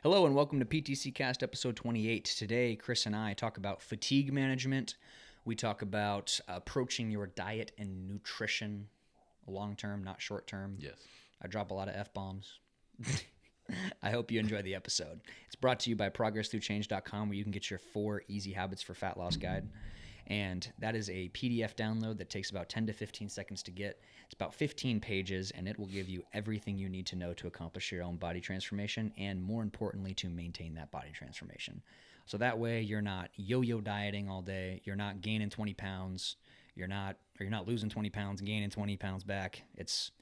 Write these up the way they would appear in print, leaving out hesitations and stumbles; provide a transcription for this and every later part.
Hello and welcome to PTC Cast episode 28. Today, Chris and I talk about fatigue management. We talk about approaching your diet and nutrition long term, not short term. Yes. I drop a lot of F-bombs. I hope you enjoy the episode. It's brought to you by ProgressThroughChange.com, where you can get your 4 Easy Habits for Fat Loss guide. And that is a PDF download that takes about 10 to 15 seconds to get. It's about 15 pages, and it will give you everything you need to know to accomplish your own body transformation and, more importantly, to maintain that body transformation. So that way you're not yo-yo dieting all day. You're not gaining 20 pounds. You're not losing 20 pounds and gaining 20 pounds back. It's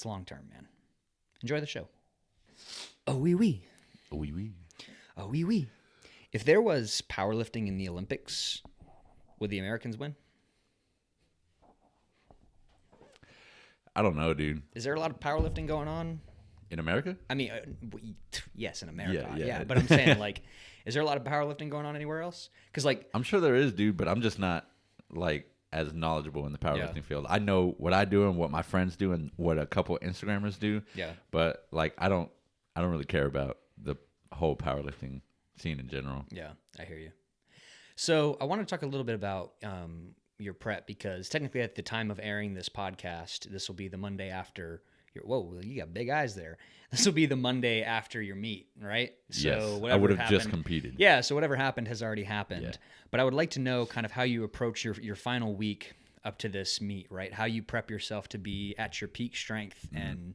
long-term, man. Enjoy the show. Oh, wee wee. Oh, wee wee. Oh, wee wee. If there was powerlifting in the Olympics, would the Americans win? I don't know, dude. Is there a lot of powerlifting going on? In America? I mean, yes, in America. Yeah. But I'm saying, like, is there a lot of powerlifting going on anywhere else? Because, like, I'm sure there is, dude, but I'm just not, like, as knowledgeable in the powerlifting field. I know what I do and what my friends do and what a couple Instagrammers do. Yeah. But, like, I don't really care about the whole powerlifting scene in general. Yeah, I hear you. So I want to talk a little bit about your prep, because technically at the time of airing this podcast, this will be the Monday after your, whoa, you got big eyes there. This will be the Monday after your meet, right? So yes, I would have just competed. Yeah, so whatever happened has already happened. Yeah. But I would like to know kind of how you approach your final week up to this meet, right? How you prep yourself to be at your peak strength and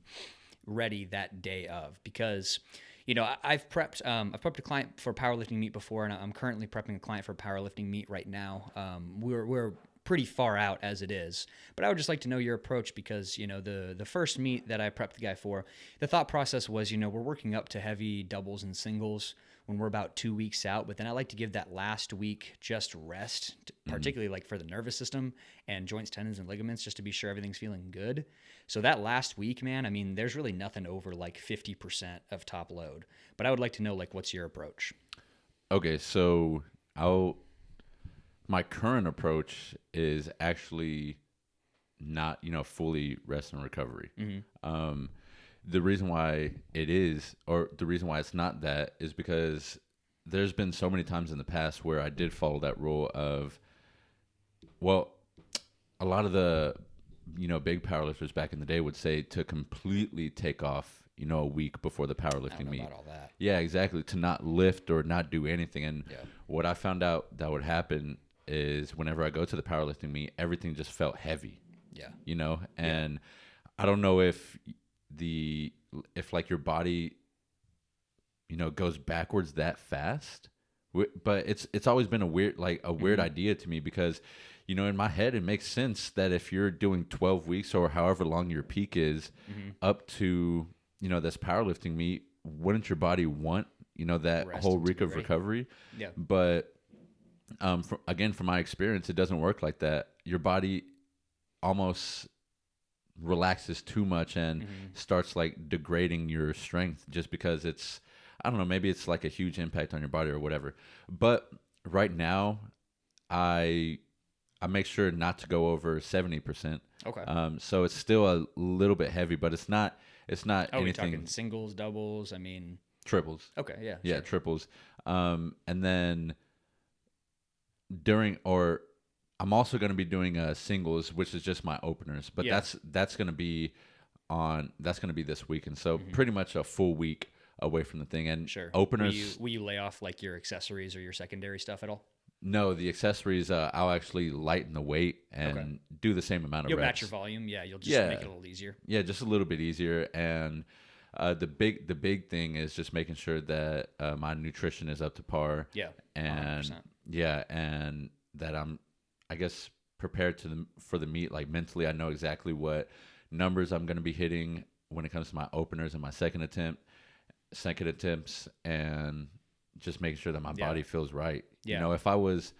ready that day of. Because, you know, I've prepped a client for a powerlifting meet before, and I'm currently prepping a client for a powerlifting meet right now. We're pretty far out as it is, but I would just like to know your approach, because, you know, the first meet that I prepped the guy for, the thought process was, you know, we're working up to heavy doubles and singles when we're about 2 weeks out, but then I like to give that last week just rest, particularly like for the nervous system and joints, tendons, and ligaments, just to be sure everything's feeling good. So that last week, man, I mean, there's really nothing over like 50% of top load, but I would like to know, like, what's your approach? Okay, so my current approach is actually not, fully rest and recovery. Mm-hmm. The reason why it is, or the reason why it's not that, is because there's been so many times in the past where I did follow that rule of, well, a lot of the, big powerlifters back in the day would say to completely take off, a week before the powerlifting meet. About all that. Yeah, exactly. To not lift or not do anything. And what I found out that would happen is whenever I go to the powerlifting meet, everything just felt heavy. Yeah. And I don't know if like your body, goes backwards that fast, but it's always been a weird idea to me, because, in my head, it makes sense that if you're doing 12 weeks or however long your peak is up to, this powerlifting meet, wouldn't your body want, that Rest whole to week be of ready. recovery? Yeah. But from my experience, it doesn't work like that. Your body almost relaxes too much and starts like degrading your strength, just because it's, I don't know, maybe it's like a huge impact on your body or whatever. But right now, I make sure not to go over 70%. Okay. So it's still a little bit heavy, but it's not Are we anything. talking singles, doubles? I mean, Triples. okay, yeah. Yeah, sure. triples. And then I'm also going to be doing singles, which is just my openers, but that's going to be this weekend. So pretty much a full week away from the thing. And Sure. openers. Will you lay off like your accessories or your secondary stuff at all? No, the accessories, I'll actually lighten the weight and do the same amount of You'll reps. match your volume. Yeah, you'll just make it a little easier. Yeah, just a little bit easier. And the big thing is just making sure that my nutrition is up to par. Yeah, and 100%. Yeah, and that I'm, I guess, prepared for the meet. Like mentally, I know exactly what numbers I'm going to be hitting when it comes to my openers and my second attempts, and just making sure that my body feels right. Yeah. If I was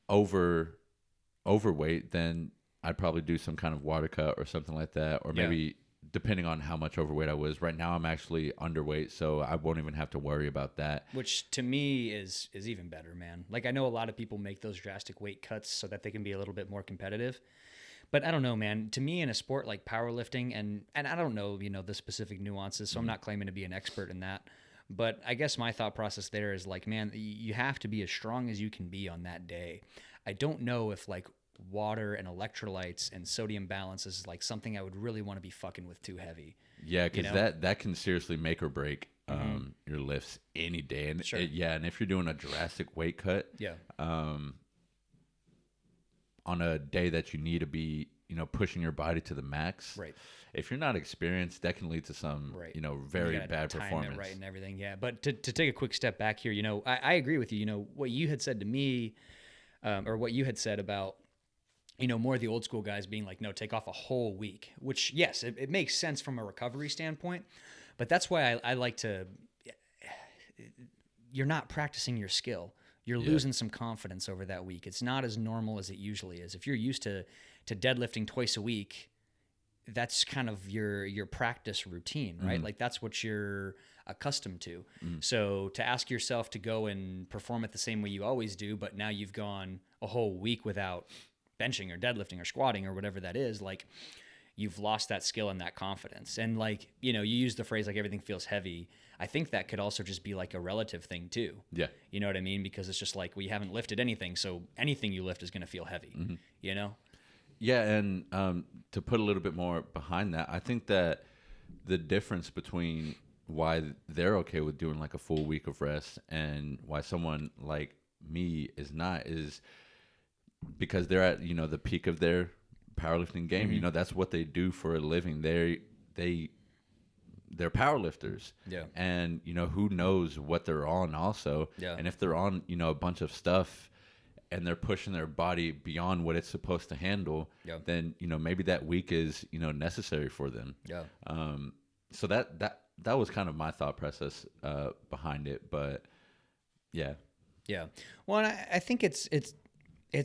overweight, then I'd probably do some kind of water cut or something like that, or maybe depending on how much overweight I was. Right now, I'm actually underweight, so I won't even have to worry about that. Which to me is even better, man. Like, I know a lot of people make those drastic weight cuts so that they can be a little bit more competitive. But I don't know, man. To me, in a sport like powerlifting, and I don't know, the specific nuances, so I'm not claiming to be an expert in that. But I guess my thought process there is like, man, you have to be as strong as you can be on that day. I don't know if like water and electrolytes and sodium balance is like something I would really want to be fucking with too heavy. Yeah, because that can seriously make or break your lifts any day. And Sure. and if you're doing a drastic weight cut, Yeah. On a day that you need to be, pushing your body to the max. Right. If you're not experienced, that can lead to some, Right. very You gotta bad time performance. it right and everything. Yeah. But to take a quick step back here, I agree with you. What you had said to me, or what you had said about, more of the old school guys being like, no, take off a whole week, which, yes, it makes sense from a recovery standpoint. But that's why I like to, you're not practicing your skill. You're losing some confidence over that week. It's not as normal as it usually is. If you're used to deadlifting twice a week, that's kind of your practice routine, right? Like that's what you're accustomed to. So to ask yourself to go and perform it the same way you always do, but now you've gone a whole week without benching or deadlifting or squatting or whatever that is, like you've lost that skill and that confidence. And like, you use the phrase like everything feels heavy. I think that could also just be like a relative thing too. Yeah. You know what I mean? Because it's just like, we haven't lifted anything. So anything you lift is going to feel heavy, Yeah, and to put a little bit more behind that, I think that the difference between why they're okay with doing like a full week of rest and why someone like me is not is because they're at, the peak of their powerlifting game. That's what they do for a living. They're powerlifters. Yeah. And, who knows what they're on also. Yeah. And if they're on, a bunch of stuff and they're pushing their body beyond what it's supposed to handle, then, maybe that week is, necessary for them. Yeah. So that was kind of my thought process behind it. But yeah. Yeah. Well, and I think it's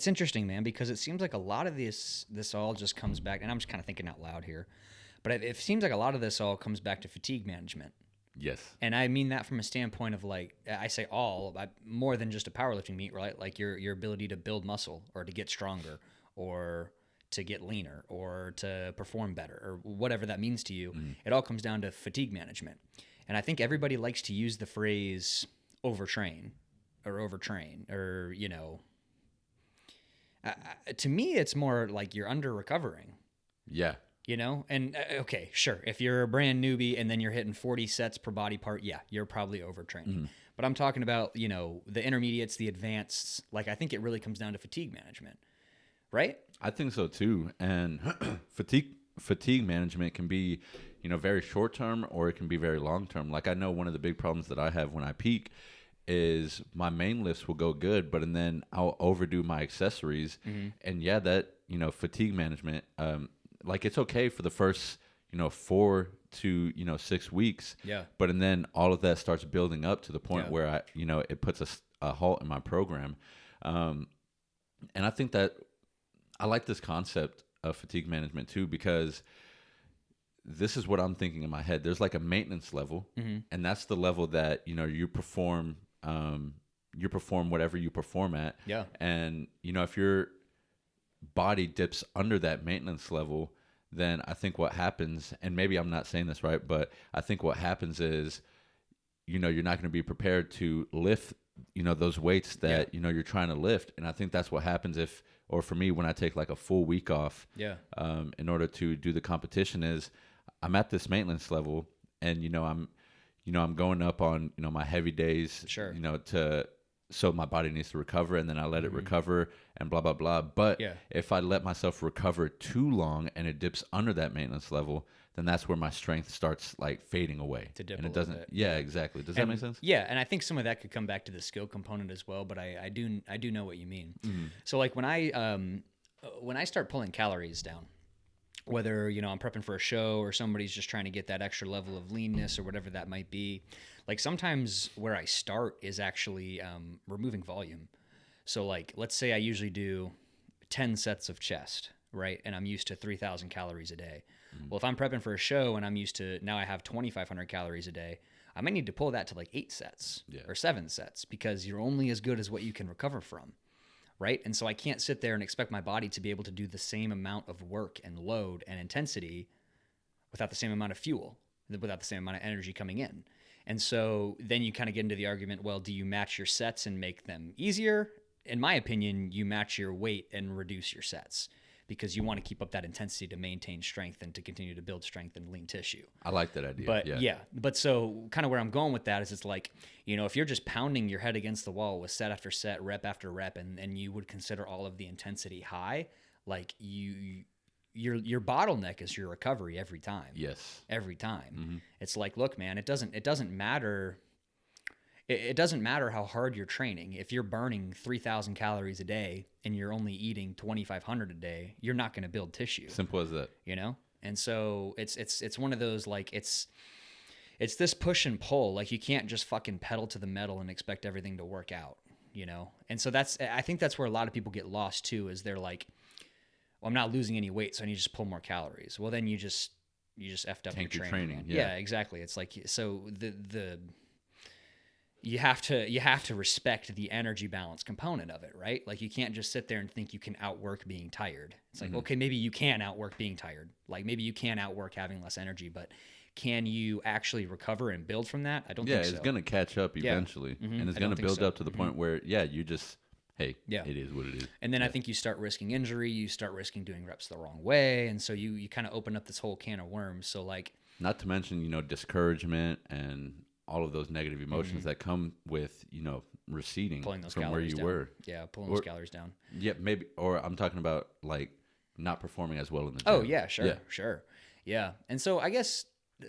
interesting, man, because it seems like a lot of this all just comes back, and I'm just kind of thinking out loud here, but it seems like a lot of this all comes back to fatigue management. Yes. And I mean that from a standpoint of like, I say more than just a powerlifting meet, right? Like your ability to build muscle or to get stronger or to get leaner or to perform better or whatever that means to you. It all comes down to fatigue management. And I think everybody likes to use the phrase overtrain or to me, it's more like you're under recovering. Yeah. And okay, sure. If you're a brand newbie and then you're hitting 40 sets per body part, yeah, you're probably overtraining. But I'm talking about, the intermediates, the advanced, like I think it really comes down to fatigue management, right? I think so too. And fatigue management can be, very short term or it can be very long term. Like I know one of the big problems that I have when I peak is my main lifts will go good, but and then I'll overdo my accessories. And yeah, that, fatigue management, like it's okay for the first, 4 to 6 weeks. Yeah. But and then all of that starts building up to the point where I, it puts a halt in my program. And I think that I like this concept of fatigue management too, because this is what I'm thinking in my head. There's like a maintenance level, and that's the level that, you perform whatever you perform at. Yeah. And, if your body dips under that maintenance level, then I think what happens, and maybe I'm not saying this right, but I think what happens is, you're not going to be prepared to lift, those weights that, you're trying to lift. And I think that's what happens or for me, when I take like a full week off, in order to do the competition is I'm at this maintenance level and, I'm going up on, my heavy days, Sure. So my body needs to recover, and then I let it recover and blah, blah, blah. But if I let myself recover too long and it dips under that maintenance level, then that's where my strength starts like fading away. To dip and a it little doesn't. bit. Yeah, exactly. Does that make sense? Yeah, and I think some of that could come back to the skill component as well. But I do know what you mean. So like when I start pulling calories down, whether I'm prepping for a show or somebody's just trying to get that extra level of leanness or whatever that might be, like sometimes where I start is actually removing volume. So like let's say I usually do 10 sets of chest, right? And I'm used to 3,000 calories a day. Well, if I'm prepping for a show and I'm used to, now I have 2,500 calories a day, I might need to pull that to like 8 sets or 7 sets because you're only as good as what you can recover from, right? And so I can't sit there and expect my body to be able to do the same amount of work and load and intensity without the same amount of fuel, without the same amount of energy coming in. And so then you kind of get into the argument, well, do you match your sets and make them easier? In my opinion, you match your weight and reduce your sets, because you want to keep up that intensity to maintain strength and to continue to build strength and lean tissue. I like that idea. But but so kind of where I'm going with that is, it's like, you know, if you're just pounding your head against the wall with set after set, rep after rep, and you would consider all of the intensity high, like your bottleneck is your recovery every time. Yes. Every time. Mm-hmm. It's like, look, man, it doesn't matter. It doesn't matter how hard you're training. If you're burning 3,000 calories a day and you're only eating 2,500 a day, you're not going to build tissue. Simple as that. You know? And so it's one of those, like, it's this push and pull. Like, you can't just fucking pedal to the metal and expect everything to work out, you know? And so I think that's where a lot of people get lost too, is they're like, well, I'm not losing any weight, so I need to just pull more calories. Well, then you just effed up your training. Yeah, exactly. It's like, so you have to respect the energy balance component of it, right? Like, you can't just sit there and think you can outwork being tired. It's like, okay, maybe you can outwork being tired. Like, maybe you can outwork having less energy, but can you actually recover and build from that? I don't think so. Yeah, it's going to catch up eventually. Yeah. Mm-hmm. And it's going to build up to the point where, you just, hey, it is what it is. And then I think you start risking injury. You start risking doing reps the wrong way. And so you kind of open up this whole can of worms. So, like, not to mention, discouragement and all of those negative emotions that come with, receding pulling those from where you down. were. Yeah, pulling those calories down. Yeah, maybe. Or I'm talking about, like, not performing as well in the gym. Oh, yeah, sure. Yeah. And so I guess,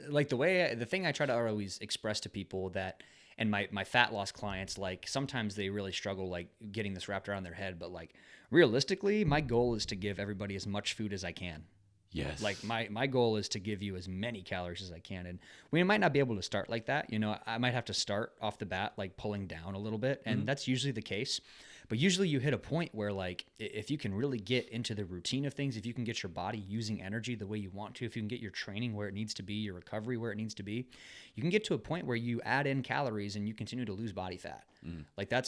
like, the thing I try to always express to people that, and my fat loss clients, like, sometimes they really struggle, like, getting this wrapped around their head. But, like, realistically, my goal is to give everybody as much food as I can. Yes. Like, my goal is to give you as many calories as I can. And we might not be able to start like that. You know, I might have to start off the bat, like, pulling down a little bit. And that's usually the case. But usually you hit a point where, like, if you can really get into the routine of things, if you can get your body using energy the way you want to, if you can get your training where it needs to be, your recovery where it needs to be, you can get to a point where you add in calories and you continue to lose body fat. Like, that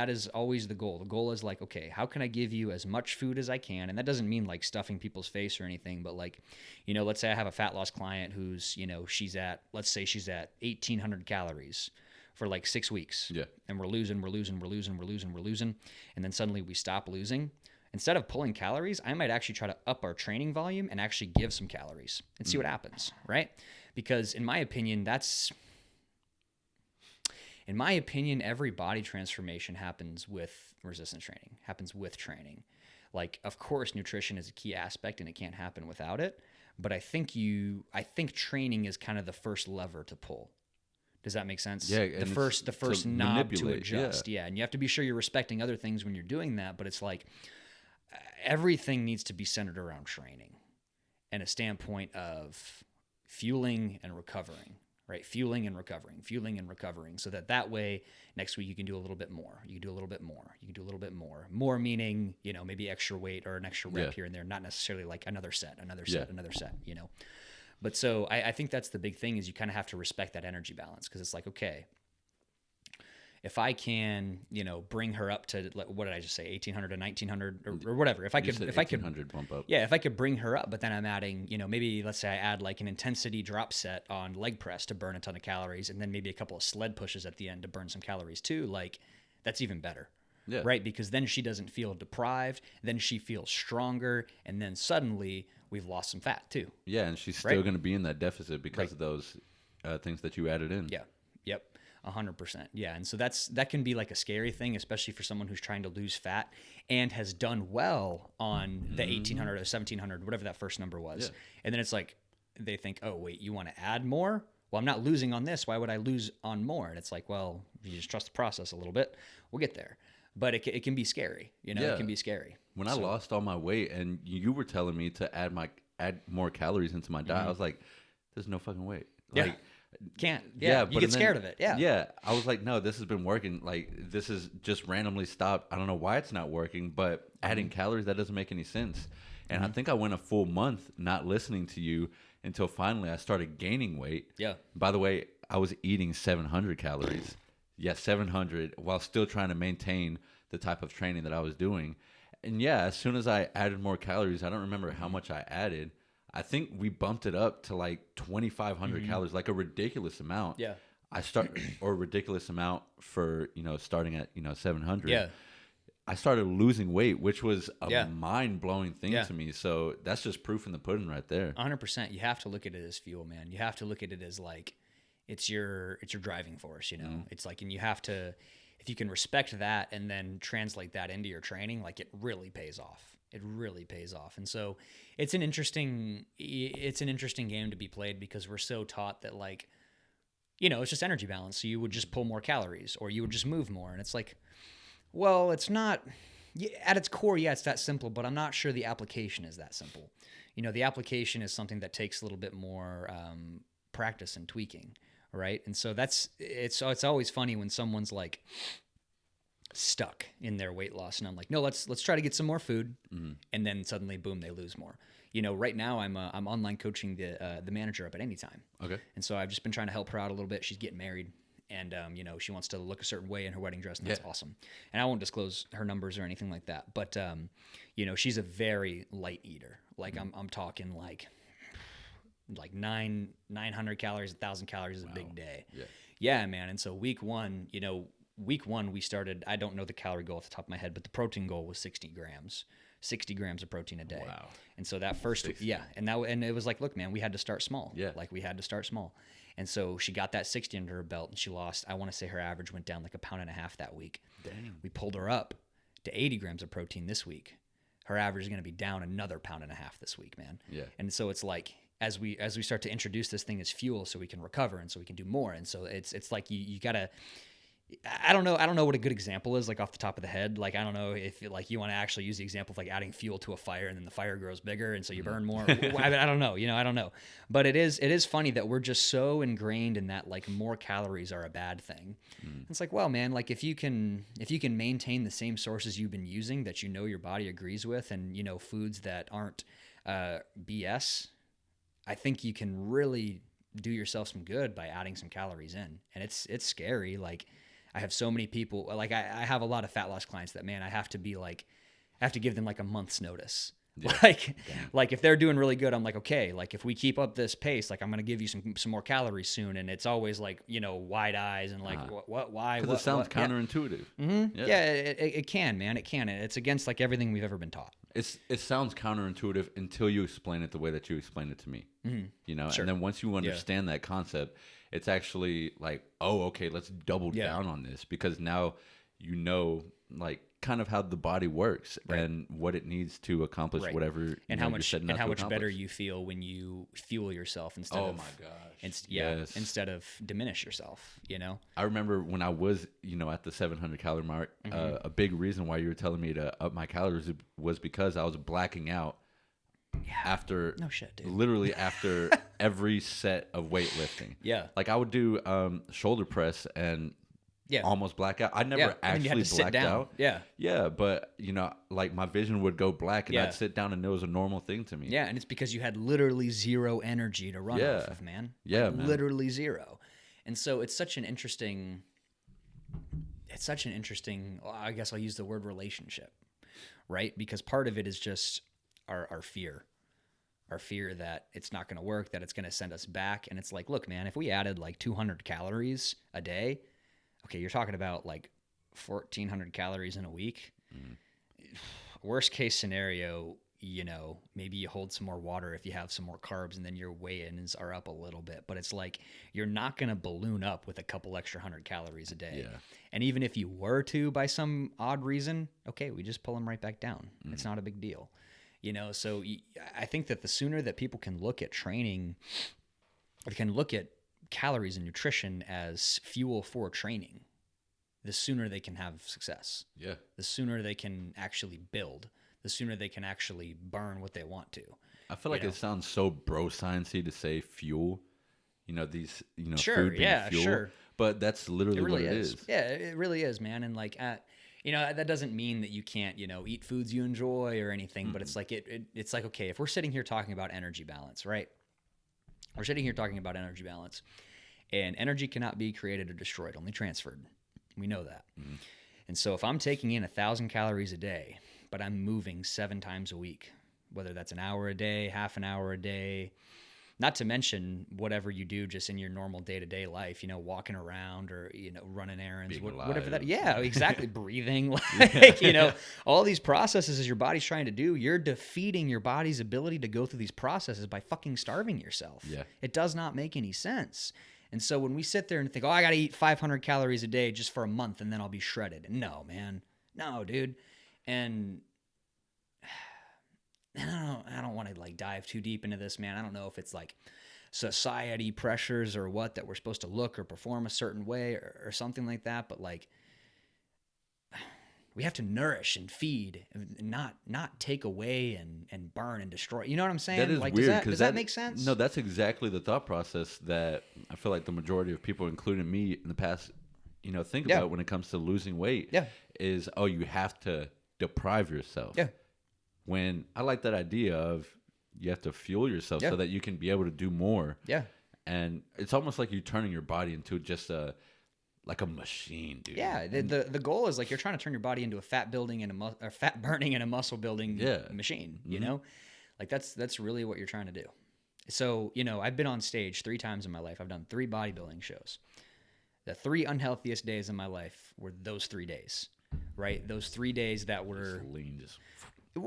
is always the goal. The goal is, like, okay, how can I give you as much food as I can? And that doesn't mean, like, stuffing people's face or anything, but, like, let's say I have a fat loss client who's, let's say she's at 1,800 calories for, like, 6 weeks. Yeah. And we're losing. And then suddenly we stop losing. Instead of pulling calories, I might actually try to up our training volume and actually give some calories and see what happens, right? Because in my opinion, every body transformation happens with resistance training, happens with training. Like, of course, nutrition is a key aspect and it can't happen without it. But I think training is kind of the first lever to pull. Does that make sense? Yeah. The first knob to adjust. Yeah. And you have to be sure you're respecting other things when you're doing that. But it's like, everything needs to be centered around training and a standpoint of fueling and recovering, right? Fueling and recovering. So that way next week you can do a little bit more. You can do a little bit more. You can do a little bit more. More meaning, maybe extra weight or an extra rep here and there, not necessarily like another set, But so I think that's the big thing, is you kind of have to respect that energy balance, because it's like, okay, if I can, bring her up to, what did I just say, 1,800 to 1,900 or whatever. If I could bump up. Yeah, if I could bring her up, but then I'm adding, maybe let's say I add like an intensity drop set on leg press to burn a ton of calories, and then maybe a couple of sled pushes at the end to burn some calories too. Like, that's even better. Yeah. Right? Because then she doesn't feel deprived, then she feels stronger, and then suddenly we've lost some fat too. Yeah, and she's still going to be in that deficit because of those things that you added in. Yeah. Yep. 100%. Yeah. And so that can be like a scary thing, especially for someone who's trying to lose fat and has done well on the 1,800 or 1,700, whatever that first number was. Yeah. And then it's like, they think, oh, wait, you want to add more? Well, I'm not losing on this. Why would I lose on more? And it's like, well, if you just trust the process a little bit, we'll get there. But it can be scary. It can be scary. When I lost all my weight and you were telling me to add more calories into my diet, I was like, there's no fucking way. Like, can't. Yeah, you get scared of it. Yeah. Yeah. I was like, no, this has been working. Like, this is just randomly stopped. I don't know why it's not working, but adding calories, that doesn't make any sense. And I think I went a full month not listening to you until finally I started gaining weight. Yeah. By the way, I was eating 700 calories. Yeah, 700 while still trying to maintain the type of training that I was doing. And yeah, as soon as I added more calories, I don't remember how much I added. I think we bumped it up to like 2,500 calories, like a ridiculous amount. Yeah. Or a ridiculous amount for, starting at, 700. Yeah. I started losing weight, which was a Yeah. mind-blowing thing to me. So that's just proof in the pudding right there. 100%. You have to look at it as fuel, man. You have to look at it as like it's your driving force, It's like, and you have to, if you can respect that and then translate that into your training, like it really pays off. It really pays off. And so it's an interesting game to be played because we're so taught that like, it's just energy balance. So you would just pull more calories or you would just move more. And it's like, well, it's not at its core. Yeah, it's that simple, but I'm not sure the application is that simple. The application is something that takes a little bit more practice and tweaking, right? And so it's always funny when someone's like stuck in their weight loss, and I'm like, no, let's try to get some more food, and then suddenly, boom, they lose more. Right now I'm online coaching the manager up at Anytime. Okay. And so I've just been trying to help her out a little bit. She's getting married. And, she wants to look a certain way in her wedding dress, and that's awesome. And I won't disclose her numbers or anything like that. But, she's a very light eater. Like, I'm talking like 900 calories, 1,000 calories is a big day. Yeah, man. And so week one we started, I don't know the calorie goal off the top of my head, but the protein goal was 60 grams of protein a day. Wow. And so that first, and it was like, look, man, we had to start small. Yeah. Like we had to start small. And so she got that 60 under her belt, and she lost, I want to say her average went down like 1.5 pounds that week. Dang. We pulled her up to 80 grams of protein this week. Her average is going to be down another 1.5 pounds this week, man. Yeah. And so it's like, as we start to introduce this thing as fuel so we can recover and so we can do more. And so it's like you got to, I don't know what a good example is, like off the top of the head. Like, I don't know if like you want to actually use the example of like adding fuel to a fire and then the fire grows bigger and so you burn more. I don't know, I don't know. But it is funny that we're just so ingrained in that like more calories are a bad thing. It's like, well, man, like if you can maintain the same sources you've been using that your body agrees with and foods that aren't BS, I think you can really do yourself some good by adding some calories in. And it's scary. Like, I have so many people, like I have a lot of fat loss clients that, man, I have to give them like a month's notice. Yeah. Like if they're doing really good, I'm like, okay, like if we keep up this pace, like I'm going to give you some more calories soon. And it's always like, wide eyes and like, why? Because it sounds counterintuitive. Yeah, it can, man. It can. It's against like everything we've ever been taught. It sounds counterintuitive until you explain it the way that you explained it to me. Sure. And then once you understand that concept, it's actually like, oh, okay, let's double down on this because now like kind of how the body works and what it needs to accomplish whatever and how much better you feel when you fuel yourself instead of instead of diminish yourself. I remember when I was at the 700 calorie mark, a big reason why you were telling me to up my calories was because I was blacking out. After no shit, dude. Literally after every set of weightlifting. Yeah. Like I would do shoulder press and almost black out. I never actually blacked out. Yeah. Yeah, but like my vision would go black and I'd sit down and it was a normal thing to me. Yeah, and it's because you had literally zero energy to run off of, man. Yeah, man. Literally zero. And so it's such an interesting I guess I'll use the word relationship, right? Because part of it is just our fear that it's not going to work, that it's going to send us back. And it's like, look, man, if we added like 200 calories a day, okay, you're talking about like 1,400 calories in a week. Worst case scenario, maybe you hold some more water if you have some more carbs and then your weigh-ins are up a little bit. But it's like, you're not going to balloon up with a couple extra 100 calories a day. Yeah. And even if you were to, by some odd reason, okay, we just pull them right back down. It's not a big deal. So I think that the sooner that people can look at training, or can look at calories and nutrition as fuel for training, the sooner they can have success. Yeah. The sooner they can actually build, the sooner they can actually burn what they want to. I feel like it sounds so bro sciencey to say fuel. These sure, food being fuel. Sure. But that's literally what it is. Yeah, it really is, man. And like that doesn't mean that you can't, eat foods you enjoy or anything, but it's like it's like, okay, if we're sitting here talking about energy balance, right? We're sitting here talking about energy balance, and energy cannot be created or destroyed, only transferred. We know that. And so if I'm taking in 1,000 calories a day, but I'm moving 7 times a week, whether that's an hour a day, half an hour a day, not to mention whatever you do just in your normal day-to-day life, walking around or, running errands, whatever that. Yeah, exactly. Breathing, all these processes as your body's trying to do, you're defeating your body's ability to go through these processes by fucking starving yourself. Yeah. It does not make any sense. And so when we sit there and think, I got to eat 500 calories a day just for a month and then I'll be shredded. No, man. No, dude. And I don't want to like dive too deep into this, man. I don't know if it's like society pressures or what, that we're supposed to look or perform a certain way or something like that. But like, we have to nourish and feed and not take away and burn and destroy. You know what I'm saying? That is like, weird. Does that make sense? No, that's exactly the thought process that I feel like the majority of people, including me in the past, think about when it comes to losing weight. Yeah. Is, you have to deprive yourself. Yeah. When I like that idea of you have to fuel yourself so that you can be able to do more. Yeah. And it's almost like you're turning your body into just like a machine, dude. Yeah. The goal is like you're trying to turn your body into a fat building and a fat burning and a muscle building machine, Like that's really what you're trying to do. So, I've been on stage 3 times in my life. I've done 3 bodybuilding shows. The 3 unhealthiest days of my life were those 3 days, right? Those 3 days that were lean, just...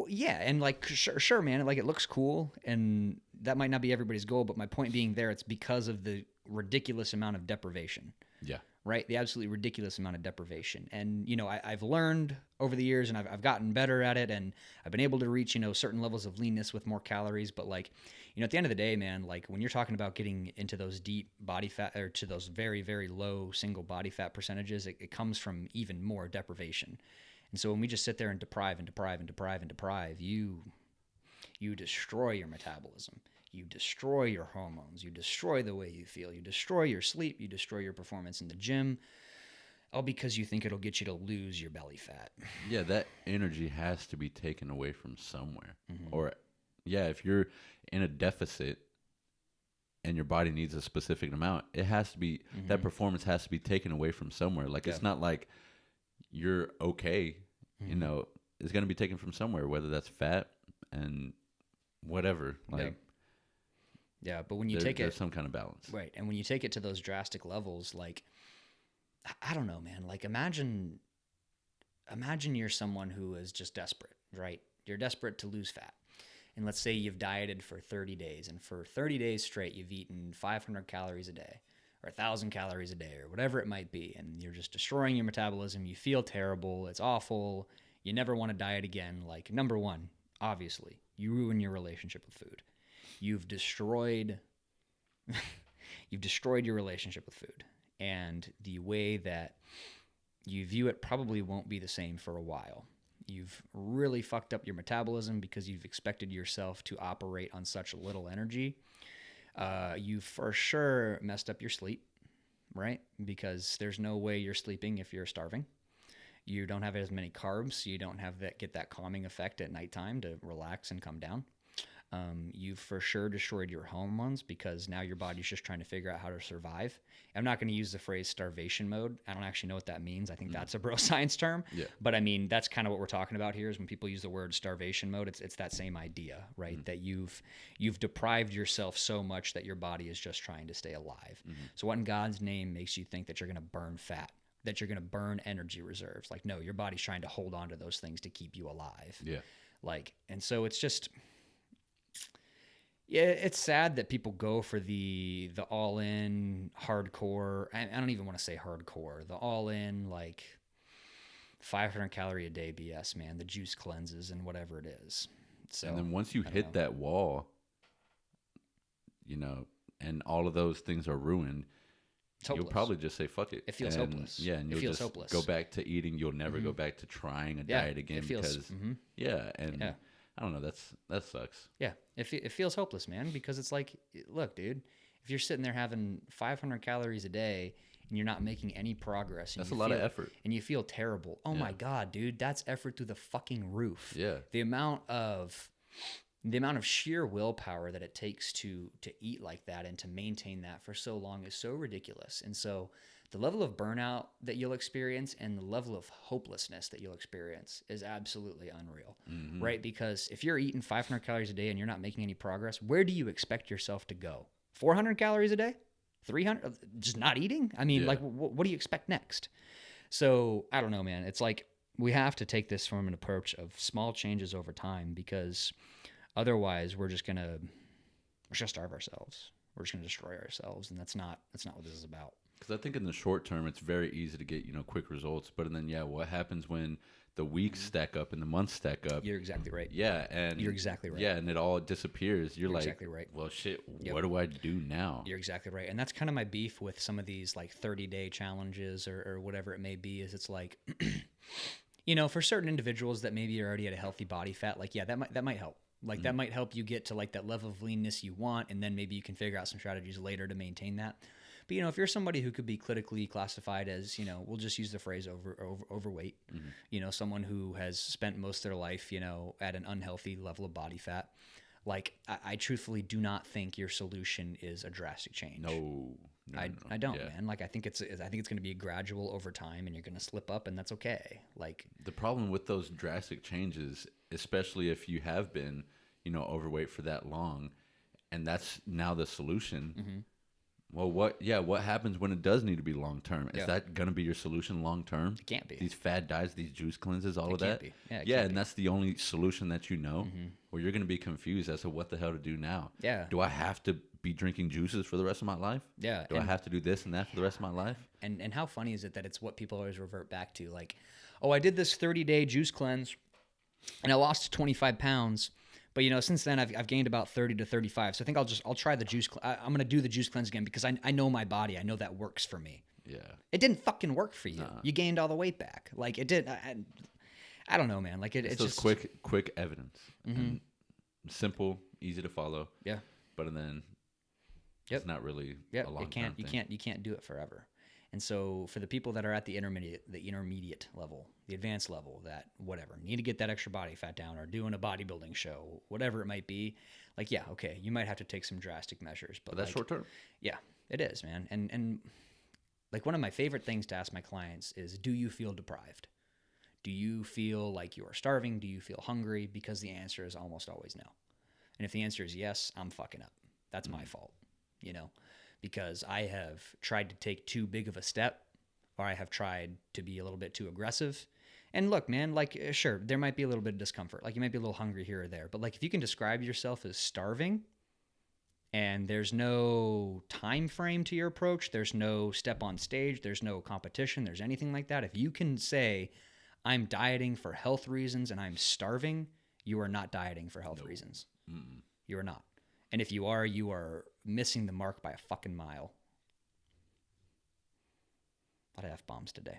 Yeah, and like sure, man, like it looks cool, and that might not be everybody's goal, but my point being there, it's because of the ridiculous amount of deprivation. Yeah. Right? The absolutely ridiculous amount of deprivation. And, I've learned over the years, and I've gotten better at it, and I've been able to reach, certain levels of leanness with more calories. But like, at the end of the day, man, like when you're talking about getting into those deep body fat or to those very, very low single body fat percentages, it comes from even more deprivation. And so when we just sit there and deprive, you destroy your metabolism. You destroy your hormones. You destroy the way you feel. You destroy your sleep. You destroy your performance in the gym. All because you think it'll get you to lose your belly fat. Yeah, that energy has to be taken away from somewhere. Or, if you're in a deficit and your body needs a specific amount, it has to be, that performance has to be taken away from somewhere. Like, it's not like you're okay, it's going to be taken from somewhere, whether that's fat and whatever. Like, yeah, but when you take it, there's some kind of balance, right? And when you take it to those drastic levels, like, I don't know, man. Like, imagine you're someone who is just desperate, right? You're desperate to lose fat, and let's say you've dieted for 30 days, and for 30 days straight, you've eaten 500 calories a day, or 1,000 calories a day, or whatever it might be, and you're just destroying your metabolism. You feel terrible. It's awful. You never want to diet again. Like, number one, obviously, you ruin your relationship with food. You've destroyed your relationship with food, and the way that you view it probably won't be the same for a while. You've really fucked up your metabolism because you've expected yourself to operate on such little energy. You've for sure messed up your sleep, right? Because there's no way you're sleeping if you're starving. You don't have as many carbs, so you don't have get that calming effect at nighttime to relax and come down. You've for sure destroyed your hormones because now your body's just trying to figure out how to survive. I'm not going to use the phrase starvation mode. I don't actually know what that means. I think that's a bro science term. Yeah. But I mean, that's kind of what we're talking about here is when people use the word starvation mode, it's that same idea, right? That you've deprived yourself so much that your body is just trying to stay alive. So what in God's name makes you think that you're going to burn fat, that you're going to burn energy reserves? Like, no, your body's trying to hold on to those things to keep you alive. Yeah. Like, and so it's just... Yeah, it's sad that people go for the all-in hardcore. I don't even want to say hardcore. The all-in, like, 500 calorie a day BS, man. The juice cleanses and whatever it is. So, and then once you hit that wall, and all of those things are ruined, you'll probably just say, fuck it. It feels hopeless. Yeah, and you'll just go back to eating. You'll never go back to trying a diet again I don't know. That sucks. Yeah, it feels hopeless, man, because it's like, look, dude, if you're sitting there having 500 calories a day and you're not making any progress, that's a lot of effort, and you feel terrible. Oh my God, dude, that's effort through the fucking roof. Yeah, the amount of sheer willpower that it takes to eat like that and to maintain that for so long is so ridiculous. And so the level of burnout that you'll experience and the level of hopelessness that you'll experience is absolutely unreal, right? Because if you're eating 500 calories a day and you're not making any progress, where do you expect yourself to go? 400 calories a day? 300? Just not eating? I mean, like, what do you expect next? So I don't know, man. It's like we have to take this from an approach of small changes over time, because otherwise we're just gonna starve ourselves. We're just gonna destroy ourselves, and that's not what this is about. Because I think in the short term, it's very easy to get, quick results. But then, what happens when the weeks stack up and the months stack up? You're exactly right. Yeah, and you're exactly right. Yeah, and it all disappears. You're like, exactly right. Well, shit. What do I do now? You're exactly right, and that's kind of my beef with some of these like 30-day challenges or whatever it may be. Is it's like, for certain individuals that maybe are already at a healthy body fat, like that might help. Like that might help you get to like that level of leanness you want, and then maybe you can figure out some strategies later to maintain that. But if you're somebody who could be clinically classified as, we'll just use the phrase overweight, someone who has spent most of their life, at an unhealthy level of body fat, like I truthfully do not think your solution is a drastic change. No. I don't, man. Like I think it's going to be gradual over time, and you're going to slip up, and that's okay. Like the problem with those drastic changes, especially if you have been, overweight for that long, and that's now the solution. Well, what happens when it does need to be long term? Is that going to be your solution long term? It can't be. These fad diets, these juice cleanses, all of that. Be. And that's the only solution that Well, you're going to be confused as to what the hell to do now. Yeah. Do I have to be drinking juices for the rest of my life? Yeah. Do I have to do this and that for the rest of my life? And how funny is it that it's what people always revert back to? Like, oh, I did this 30-day juice cleanse, and I lost 25 pounds. But since then I've gained about 30 to 35. So I think I'll try the juice. I'm gonna do the juice cleanse again because I know my body. I know that works for me. Yeah. It didn't fucking work for you. You gained all the weight back. Like it did. I don't know, man. Like it's just quick evidence. And simple, easy to follow. Yeah. But then it's not really a long term thing. You can't do it forever. And so for the people that are at the intermediate level, the advanced level, that whatever, need to get that extra body fat down or doing a bodybuilding show, whatever it might be, like, yeah, okay, you might have to take some drastic measures. But that's short term. Yeah, it is, man. And like one of my favorite things to ask my clients is, do you feel deprived? Do you feel like you are starving? Do you feel hungry? Because the answer is almost always no. And if the answer is yes, I'm fucking up. That's my fault, because I have tried to take too big of a step, or I have tried to be a little bit too aggressive. And look, man, like, sure, there might be a little bit of discomfort. Like you might be a little hungry here or there, but like if you can describe yourself as starving and there's no time frame to your approach, there's no step on stage, there's no competition, there's anything like that. If you can say, I'm dieting for health reasons and I'm starving, you are not dieting for health reasons. You are not. And if you are missing the mark by a fucking mile. A lot of F-bombs today.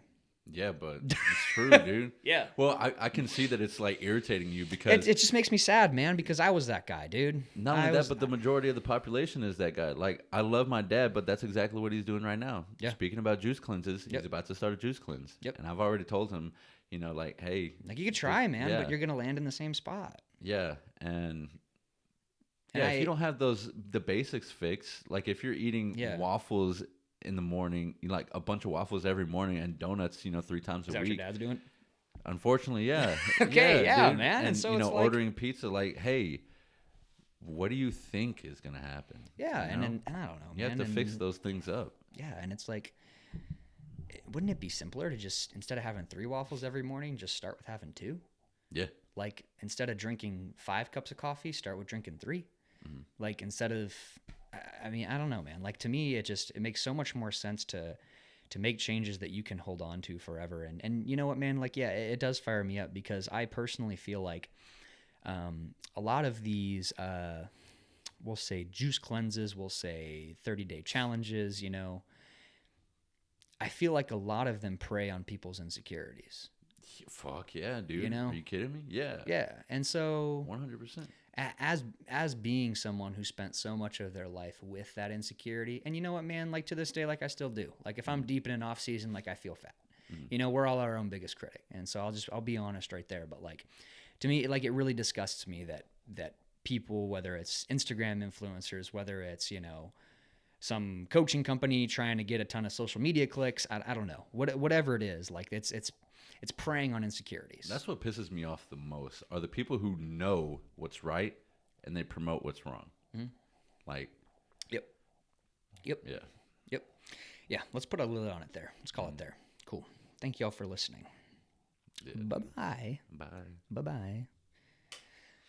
Yeah, but it's true, dude. Yeah. Well, I can see that it's like irritating you because it just makes me sad, man, because I was that guy, dude. Not only that, but the majority of the population is that guy. Like, I love my dad, but that's exactly what he's doing right now. Yeah. Speaking about juice cleanses, he's about to start a juice cleanse. Yep. And I've already told him, like, hey. Like, you could try, man, but you're going to land in the same spot. Yeah, and if you don't have the basics fixed, like if you're eating waffles in the morning, like a bunch of waffles every morning and donuts, 3 times a week. Is that what your dad's doing? Unfortunately, yeah. Okay, dude. Man. And so it's ordering pizza, like, hey, what do you think is gonna happen? Yeah, and I don't know, man. You have to fix those things up. Yeah, and it's like, wouldn't it be simpler to just, instead of having 3 waffles every morning, just start with having 2? Yeah. Like, instead of drinking 5 cups of coffee, start with drinking 3. Like, instead of, I mean, I don't know, man. Like, to me, it makes so much more sense to make changes that you can hold on to forever. And you know what, man? Like, yeah, it does fire me up because I personally feel like a lot of these, we'll say juice cleanses, we'll say 30-day challenges, I feel like a lot of them prey on people's insecurities. Fuck yeah, dude. Are you kidding me? Yeah. Yeah. And so 100%. As being someone who spent so much of their life with that insecurity, and you know what, man, like to this day, like I still do. Like if I'm deep in an off season, like I feel fat. We're all our own biggest critic. And so I'll be honest right there. But like, to me, like it really disgusts me that people, whether it's Instagram influencers, whether it's, some coaching company trying to get a ton of social media clicks. I don't know. Whatever it is, like it's preying on insecurities. That's what pisses me off the most are the people who know what's right and they promote what's wrong. Mm-hmm. Like, Yep. Yeah. Let's put a lid on it there. Let's call it there. Cool. Thank you all for listening. Yeah. Bye-bye. Bye. Bye-bye.